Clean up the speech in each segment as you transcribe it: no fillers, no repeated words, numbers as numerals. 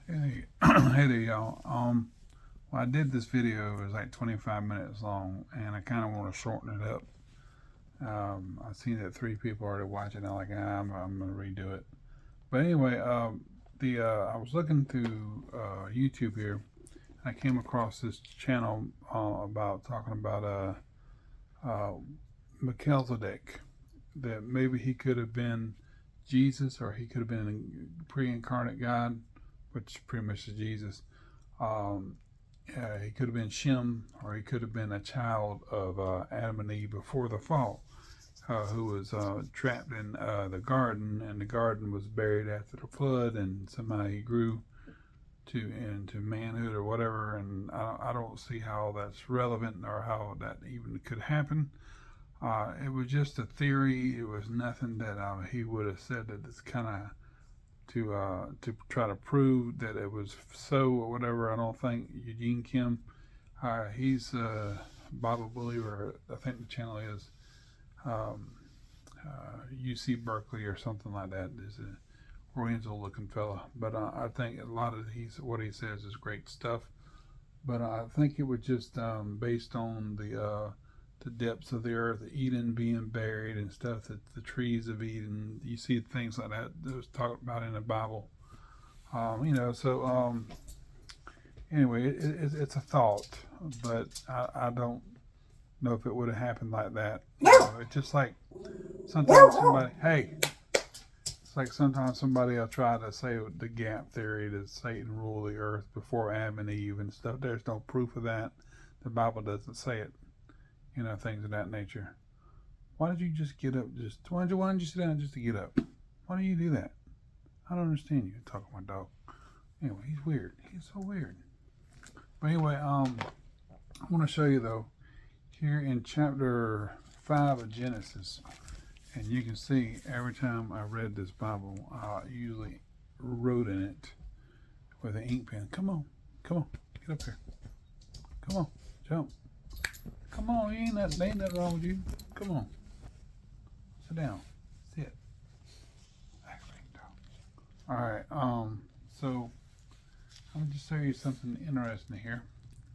Hey, hey there, y'all. Well, I did this video. It was like 25 minutes long, and I kind of want to shorten it up. I've seen that three people already watching. I'm like, I'm gonna redo it. But anyway, the I was looking through YouTube here. I came across this channel about talking about uh, Melchizedek. That maybe he could have been Jesus, or he could have been a pre-incarnate God, which pretty much is Jesus. Um, he could have been Shem, or he could have been a child of Adam and Eve before the fall, who was trapped in the garden, and the garden was buried after the flood, and somehow he grew into manhood or whatever. And I don't see how that's relevant or how that even could happen. It was just a theory. It was nothing that he would have said that it's kind of to try to prove that it was so or whatever. I don't think Eugene Kim, he's a Bible believer. I think the channel is UC Berkeley or something like that. Is a Oriental looking fella, but I think a lot of what he says is great stuff. But I think it was just based on the depths of the earth, Eden being buried and stuff, that the trees of Eden, you see things like that was talked about in the Bible. So anyway, it's a thought, but I don't know if it would have happened like that. It's just like sometimes somebody, hey, it's like sometimes somebody will try to say the gap theory that Satan ruled the earth before Adam and Eve and stuff. There's no proof of that. The Bible doesn't say it. Things of that nature. Why did you just get up? Why didn't you sit down just to get up? Why do you do that? I don't understand you. Talking to my dog. Anyway, he's weird. He's so weird. But anyway, I want to show you though here in chapter 5 of Genesis, and you can see every time I read this Bible, I usually wrote in it with an ink pen. Come on, get up here. Come on, jump. Come on, ain't nothing wrong with you. Come on. Sit down. Sit. Alright, so I'm gonna just show you something interesting here.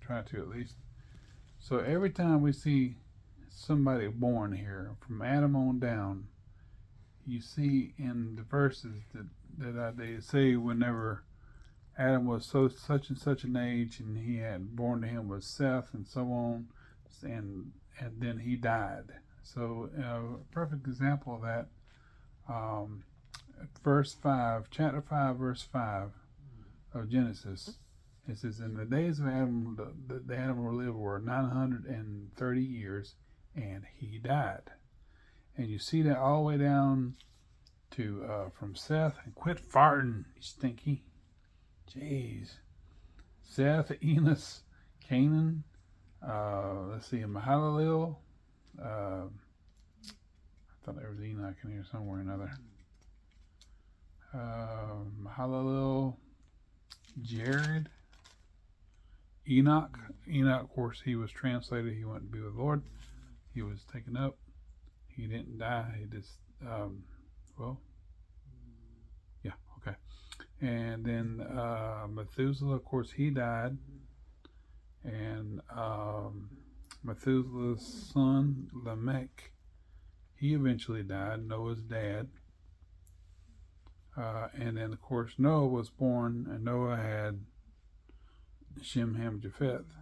Try to at least. So every time we see somebody born here, from Adam on down, you see in the verses that they say whenever Adam was such and such an age, and he had born to him was Seth and so on, and then he died. So a perfect example of that, verse 5, chapter 5, verse 5 of Genesis. It says, in the days of Adam, the Adam who lived were 930 years, and he died. And you see that all the way down to from Seth, and quit farting, you stinky. Jeez. Seth, Enos, Canaan, let's see, Mahalalel. I thought there was Enoch in here somewhere or another. Mahalalel, Jared, Enoch. Enoch, of course, he was translated. He went to be with the Lord. He was taken up. He didn't die. He just, yeah, okay. And then Methuselah, of course, he died. And Methuselah's son, Lamech, he eventually died, Noah's dad. And then, of course, Noah was born, and Noah had Shem, Ham, Japheth.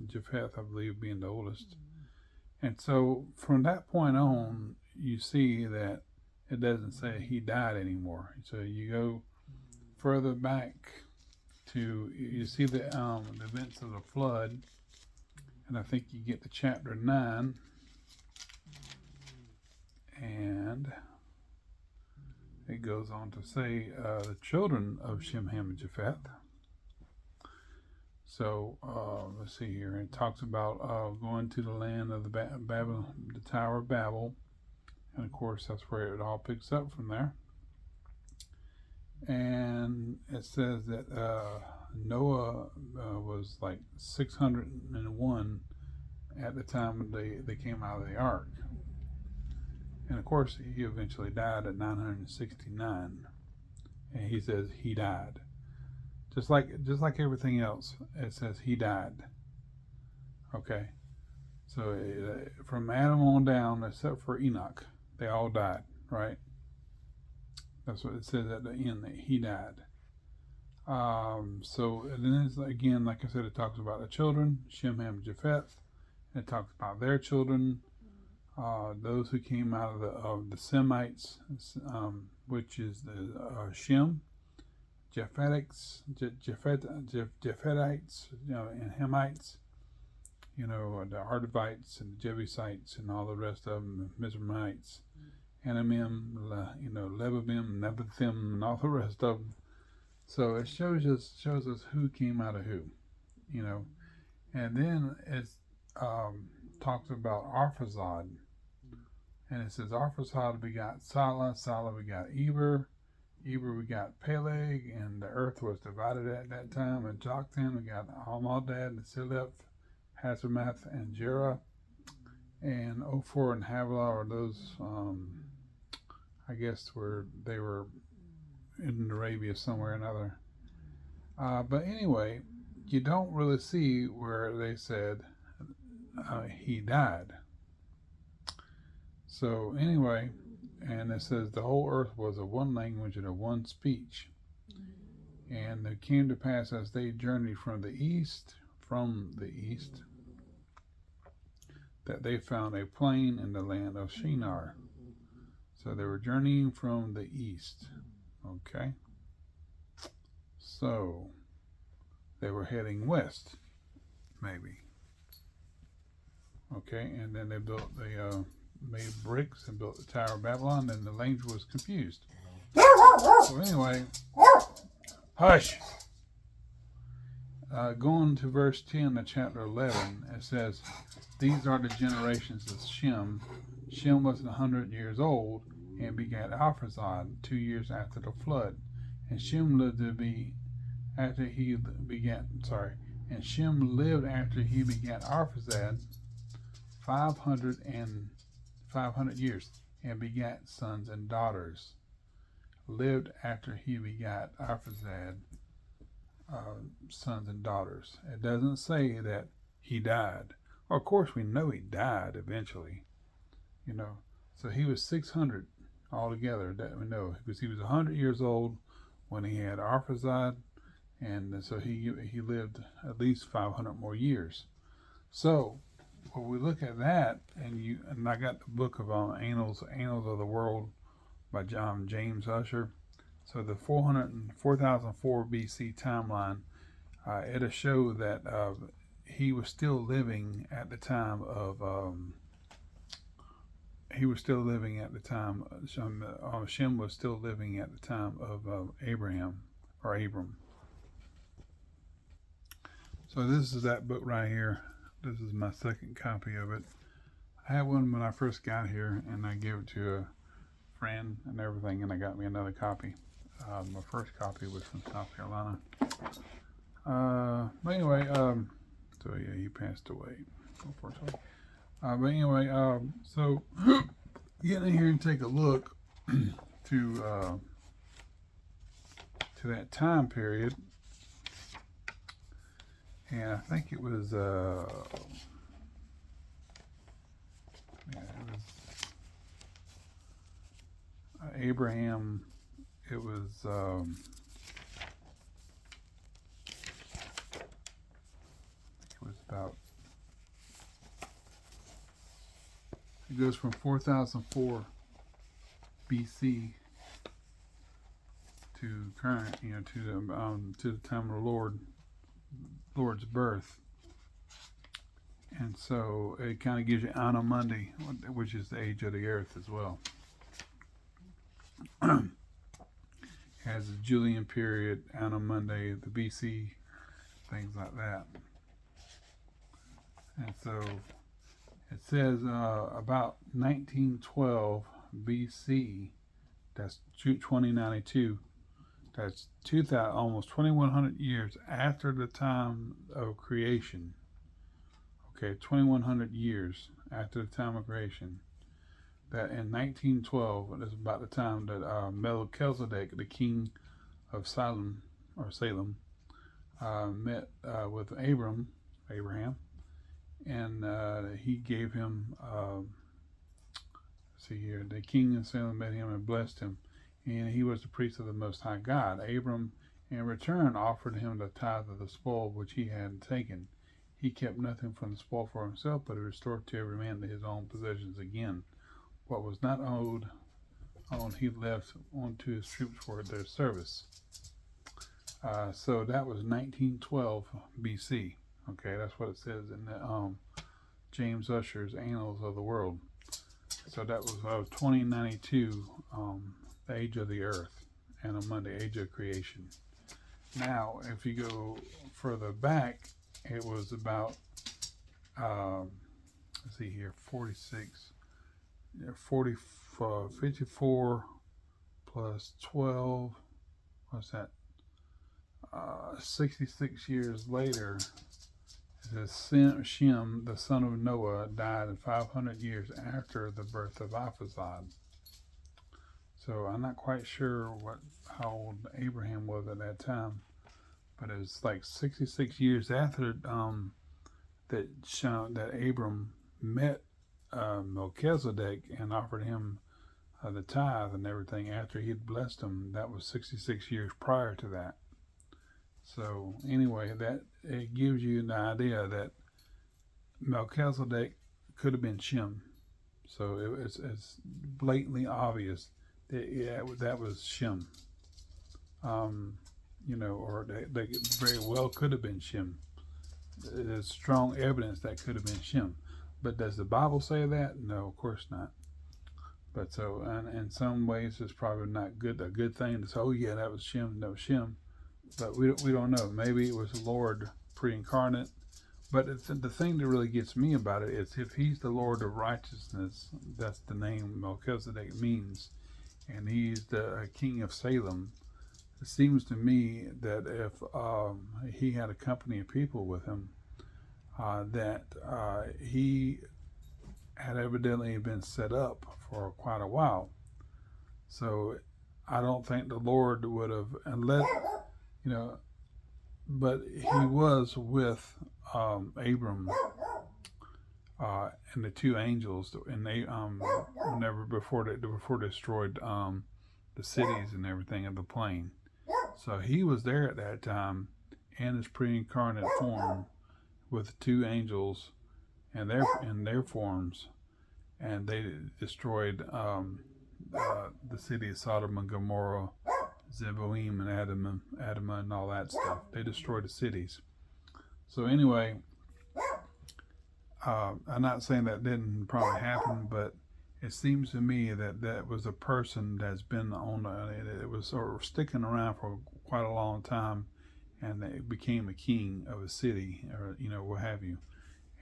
Japheth, I believe, being the oldest. And so from that point on, you see that it doesn't say he died anymore. So you go further back to, you see the events of the flood, and I think you get to chapter 9, and it goes on to say the children of Shem, Ham, and Japheth. So let's see here. It talks about going to the land of the Babylon, the Tower of Babel, and of course that's where it all picks up from there. And it says that Noah was like 601 at the time they came out of the ark. And of course, he eventually died at 969. And he says he died. just like everything else, it says he died. Okay, so from Adam on down, except for Enoch, they all died, right? That's what it says at the end, that he died. So and then it's, again, like I said, it talks about the children, Shem, Ham, Japheth. It talks about their children, those who came out of the Semites, which is the Shem, Japhetites, and Hamites, the Ardavites and the Jebusites and all the rest of them, the Mizraimites, Anamim, Levabim, Nebathim, and all the rest of them. So it shows us who came out of who, and then it talks about Arphaxad, and it says Arphaxad begot Salah, Salah begot Eber begot Peleg, and the earth was divided at that time, and Joktan begot Almadad, and Siliph, Hazarmath, and Jerah, and Ophir and Havilah are those, I guess, they were in Arabia somewhere or another. But anyway, you don't really see where they said he died. So anyway, and it says the whole earth was of one language and of one speech. And it came to pass as they journeyed from the east, that they found a plain in the land of Shinar. So they were journeying from the east. Okay. So they were heading west, maybe. Okay, and then they made bricks and built the Tower of Babylon, and the language was confused. So anyway, hush. Going to verse 10 of chapter 11, it says, these are the generations of Shem. Shem was 100 years old and begat Arphaxad 2 years after the flood. And Shem lived after he begat Arphaxad 500 years and begat sons and daughters. Lived after he begat Arphaxad sons and daughters. It doesn't say that he died. Well, of course we know he died eventually, So he was 600 altogether, that we know, because he was 100 years old when he had Arphaxad, and so he lived at least 500 more years. So when we look at that, and I got the book of Annals of the World by James Ussher. So the 4004 BC timeline, it'll show that he was still living at the time of Shem was still living at the time of Abraham or Abram. So this is that book right here. This is my second copy of it. I had one when I first got here, and I gave it to a friend and everything, and I got me another copy. My first copy was from South Carolina. But anyway, so yeah, he passed away, unfortunately. But anyway, so get in here and take a look to that time period. And I think it was, Abraham. It was, about, it goes from 4004 BC to current, to the time of the Lord's birth. And so it kind of gives you Anno Mundi, which is the age of the earth as well. Has the Julian period, Anno Mundi, the BC, things like that. And so it says about 1912 BC, that's 2092, that's 2000, almost 2100 years after the time of creation. Okay, 2100 years after the time of creation. That in 1912, is about the time that Melchizedek, the king of Salem, met with Abraham, and he gave him, see here, the king of Salem met him and blessed him, and he was the priest of the Most High God. Abram, in return, offered him the tithe of the spoil which he had taken. He kept nothing from the spoil for himself, but restored to every man to his own possessions again. What was not owed he left on to his troops for their service. So that was 1912 BC. Okay, that's what it says in the James Ussher's Annals of the World. So that was 2092, the age of the earth, and on Monday, age of creation. Now, if you go further back, it was about, let's see here, 54 plus 12, what's that? 66 years later, it says Shem, the son of Noah, died 500 years after the birth of Aphazad. So I'm not quite sure how old Abraham was at that time, but it was like 66 years after that Abram met Melchizedek and offered him the tithe and everything after he had blessed him. That was 66 years prior to that. So anyway, that it gives you the idea that Melchizedek could have been Shem. So it's blatantly obvious that that was Shem. Or they very well could have been Shem. There's strong evidence that could have been Shem. But does the Bible say that? No, of course not. But so, and in some ways, it's probably not a good thing to say, oh yeah, that was Shem, that was Shem. But we don't know. Maybe it was the Lord pre-incarnate. But the thing that really gets me about it is if he's the Lord of righteousness, that's the name Melchizedek means, and he's the king of Salem, it seems to me that if he had a company of people with him, that he had evidently been set up for quite a while. So I don't think the Lord would have, unless, but he was with Abram and the two angels, and they before they destroyed the cities and everything of the plain. So he was there at that time in his pre-incarnate form with two angels and their forms, and they destroyed the city of Sodom and Gomorrah, Zeboim and Adama and all that stuff. They destroyed the cities. So anyway, I'm not saying that didn't probably happen, but it seems to me that was a person that's been it was sort of sticking around for quite a long time, and it became a king of a city, or what have you.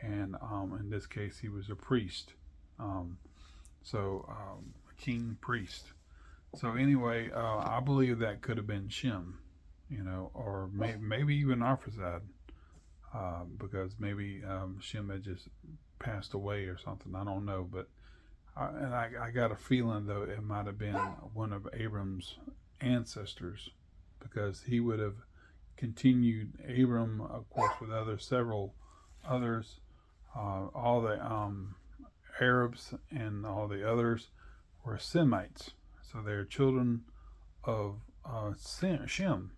And in this case, he was a priest. A king priest. So anyway, I believe that could have been Shem, or maybe even Arphaxad, because maybe Shem had just passed away or something. I don't know, but I got a feeling though it might have been one of Abram's ancestors, because he would have continued. Abram, of course, with several others, all the Arabs and all the others were Semites. So they're children of Shem.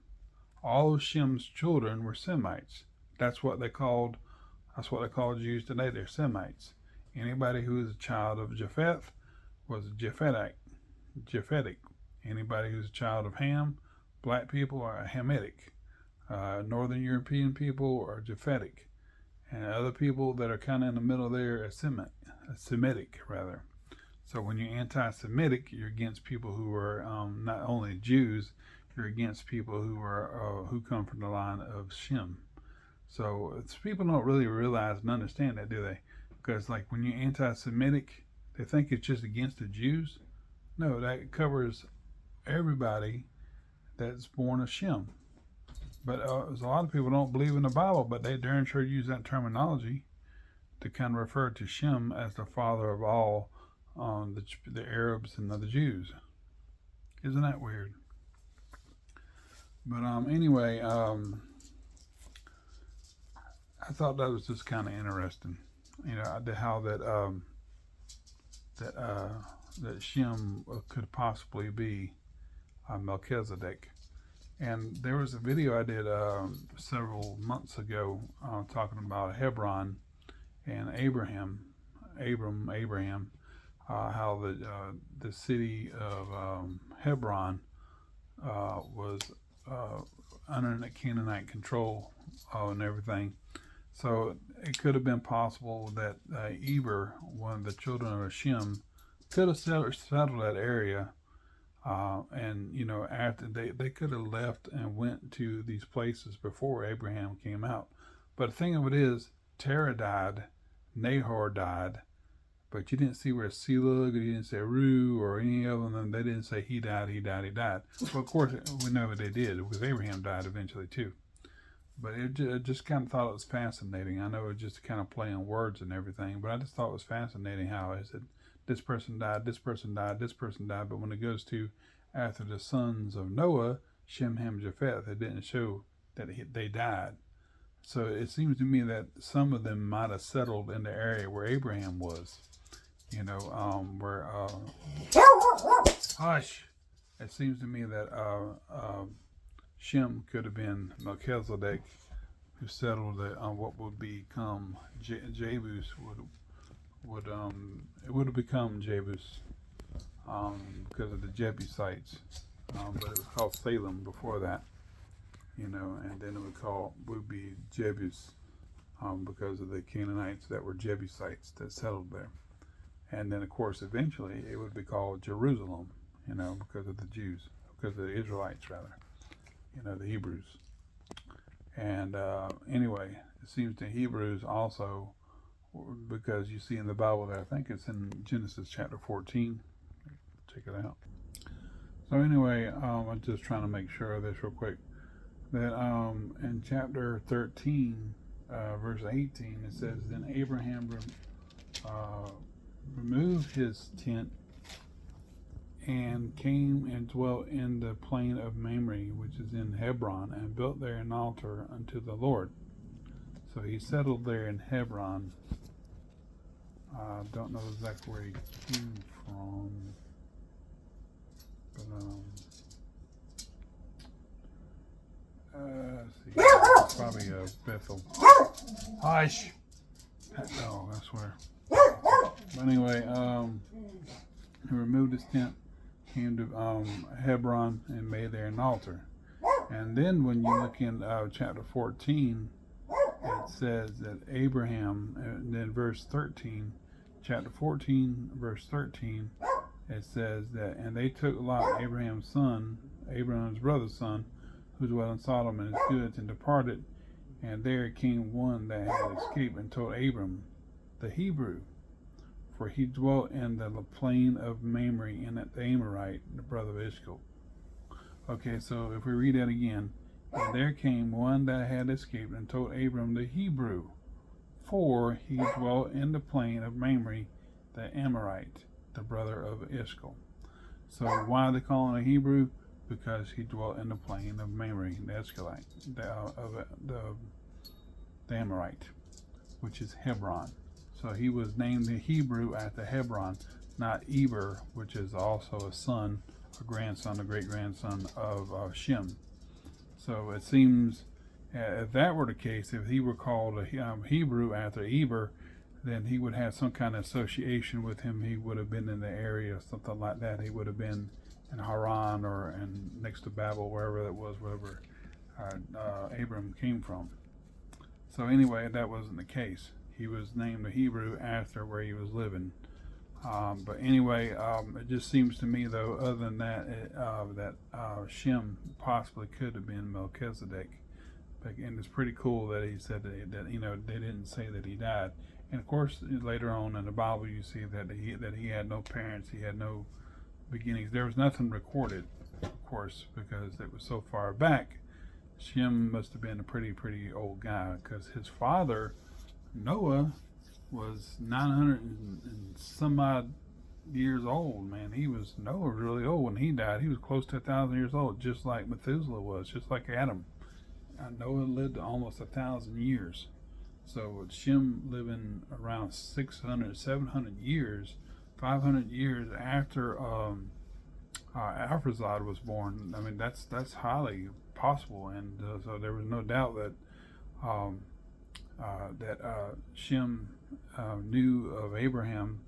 All of Shem's children were Semites. That's what they called Jews today. They're Semites. Anybody who is a child of Japheth was Japhetic. Anybody who's a child of Ham, black people, are Hamitic. Northern European people are Japhetic. And other people that are kind of in the middle there are Semitic, rather. So when you're anti-Semitic, you're against people who are not only Jews, you're against people who are who come from the line of Shem. So people don't really realize and understand that, do they? Because like when you're anti-Semitic, they think it's just against the Jews. No, that covers everybody that's born of Shem. But a lot of people don't believe in the Bible, but they darn sure use that terminology to kind of refer to Shem as the father of all the Arabs and the Jews. Isn't that weird? But anyway, I thought that was just kind of interesting. You know, how that that Shem could possibly be Melchizedek. And there was a video I did several months ago talking about Hebron and Abraham, how the city of Hebron was under the Canaanite control and everything. So it could have been possible that Eber, one of the children of Shem, could have settled that area. And you know, after they could have left and went to these places before Abraham came out. But the thing of it is, Terah died, Nahor died, but you didn't see where Selah, you didn't say Ru, or any of them. They didn't say he died. Well, of course, we know what they did because Abraham died eventually too. But it just kind of thought it was fascinating. I know it was just kind of playing words and everything, but I just thought it was fascinating how it said this person died, this person died, this person died. But when it goes to after the sons of Noah, Shem, Ham, Japheth, it didn't show that they died. So it seems to me that some of them might have settled in the area where Abraham was. You know, where hush. It seems to me that Shem could have been Melchizedek, who settled on what would become Jebus. It would have become Jebus because of the Jebusites, but it was called Salem before that, you know, and then it would be Jebus because of the Canaanites that were Jebusites that settled there, and then of course eventually it would be called Jerusalem, you know, because of the Jews, because of the Israelites rather, you know, the Hebrews. And anyway, it seems the Hebrews also, because you see in the Bible there, I think it's in Genesis chapter 14. Check it out. So anyway, I'm just trying to make sure of this real quick. That in chapter 13, verse 18, it says, then Abraham removed his tent and came and dwelt in the plain of Mamre, which is in Hebron, and built there an altar unto the Lord. So he settled there in Hebron. I don't know exactly where he came from, but let's see, it's probably Bethel. Hush! No, I swear. But anyway, he removed his tent, came to Hebron, and made there an altar. And then when you look in chapter 14, it says that Abraham, and then verse 13, chapter 14, verse 13, it says that, and they took Lot, Abraham's brother's son, who dwelt in Salem, and his goods, and departed. And there came one that had escaped, and told Abram, the Hebrew, for he dwelt in the plain of Mamre, and the Amorite, the brother of Ishmael. Okay, so if we read that again, and there came one that had escaped, and told Abram the Hebrew, for he dwelt in the plain of Mamre, the Amorite, the brother of Ishmael. So why are they calling him a Hebrew? Because he dwelt in the plain of Mamre, the Ishmaelite, the Amorite, which is Hebron. So he was named the Hebrew after Hebron, not Eber, which is also a son, a grandson, a great-grandson of Shem. So it seems, if that were the case, if he were called a Hebrew after Eber, then he would have some kind of association with him. He would have been in the area, something like that. He would have been in Haran or next to Babel, wherever that was, wherever Abram came from. So anyway, that wasn't the case. He was named a Hebrew after where he was living. But anyway, it just seems to me, though, other than that, that Shem possibly could have been Melchizedek. And it's pretty cool that he said that you know, they didn't say that he died. And of course, later on in the Bible, you see that he had no parents, he had no beginnings. There was nothing recorded, of course, because it was so far back. Shem must have been a pretty old guy, because his father, Noah, was 900 and some odd years old. Man, Noah was really old when he died. He was close to 1,000 years old, just like Methuselah was, just like Adam. Noah lived almost 1,000 years. So Shem living around 600, 700 years, 500 years after Alfred was born. I mean, that's highly possible, and so there was no doubt that Shem knew of Abraham.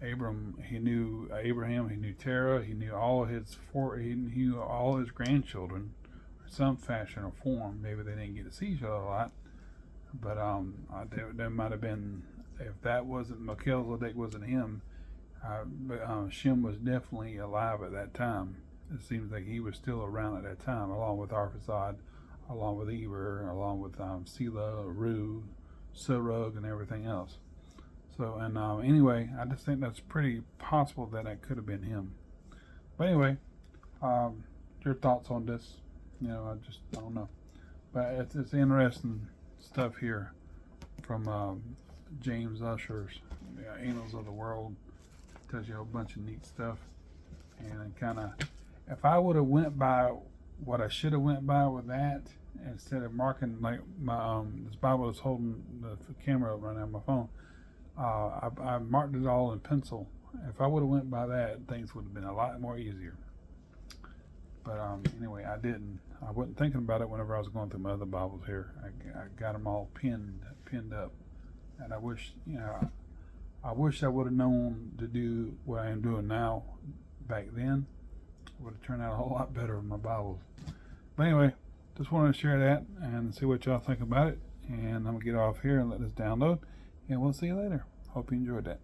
He knew Abraham. He knew Terah. He knew he knew all his grandchildren, in some fashion or form. Maybe they didn't get to see each other a lot, but there might have been, if that wasn't Melchizedek, wasn't him. But Shem was definitely alive at that time. It seems like he was still around at that time, along with Arphaxad, along with Eber, along with Sela, Ru, Serug, and everything else. So, and anyway, I just think that's pretty possible that it could have been him. But anyway, your thoughts on this? You know, I don't know. But it's interesting stuff here from James Usher's Annals of the World. Tells you a whole bunch of neat stuff. And kind of, if I would have went by what I should have went by with that, instead of marking, like my this Bible is holding the camera up right now on my phone, I marked it all in pencil. If I would have went by that, things would have been a lot more easier. But anyway, I didn't. I wasn't thinking about it whenever I was going through my other Bibles here. I got them all pinned up, and I wish I would have known to do what I am doing now back then. It would have turned out a whole lot better with my Bibles. But anyway, just wanted to share that and see what y'all think about it. And I'm going to get off here and let this download. And we'll see you later. Hope you enjoyed that.